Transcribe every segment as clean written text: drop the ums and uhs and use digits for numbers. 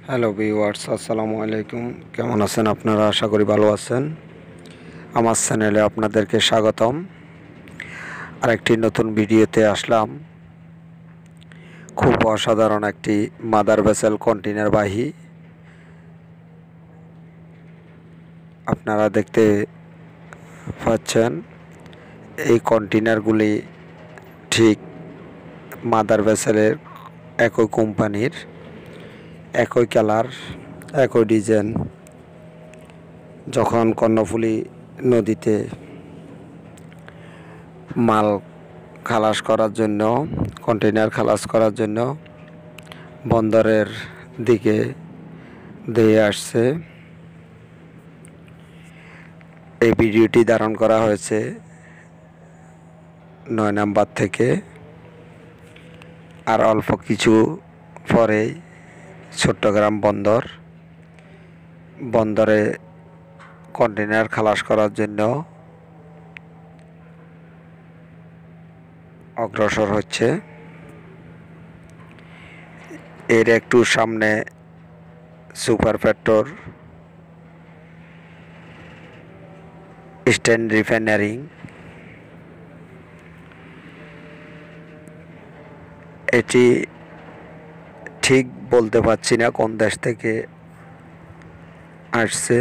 Hello viewers, আসসালামু আলাইকুম। কেমন আছেন আপনারা? আশা করি ভালো আছেন। আমার চ্যানেলে আপনাদেরকে স্বাগতম। আরেকটি নতুন ভিডিওতে আসলাম। খুব অসাধারণ একটি মাদার ভেসেল কন্টেইনারবাহী আপনারা দেখতে পাচ্ছেন। এই কন্টেইনারগুলি ঠিক মাদার ভেসেলের একই কোম্পানির, একই কালার, একই ডিজাইন। যখন কর্ণফুলী নদীতে মাল খালাস করার জন্য, কন্টেইনার খালাস করার জন্য বন্দরের দিকে দিয়ে আসছে, এই ভিডিওটি ধারণ করা হয়েছে 9 নাম্বার থেকে। আর অল্প কিছু পরেই চট্টগ্রাম বন্দরে কন্টেইনার খালাস করার জন্য অগ্রসর হচ্ছে। এর একটু সামনে সুপার পেট্রোল ইস্টার্ন রিফাইনারি। এটি ঠিক বলতে পারছি না কোন দেশ থেকে আসছে,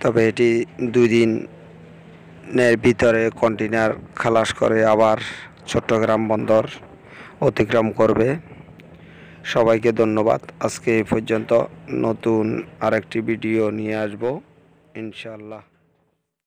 তবে এটি 2 দিনের ভিতরে কন্টেইনার খালাস করে আবার চট্টগ্রাম বন্দর অতিক্রম করবে। সবাইকে ধন্যবাদ। আজকে এই পর্যন্ত। নতুন আরেকটি ভিডিও নিয়ে আসব ইনশাআল্লাহ।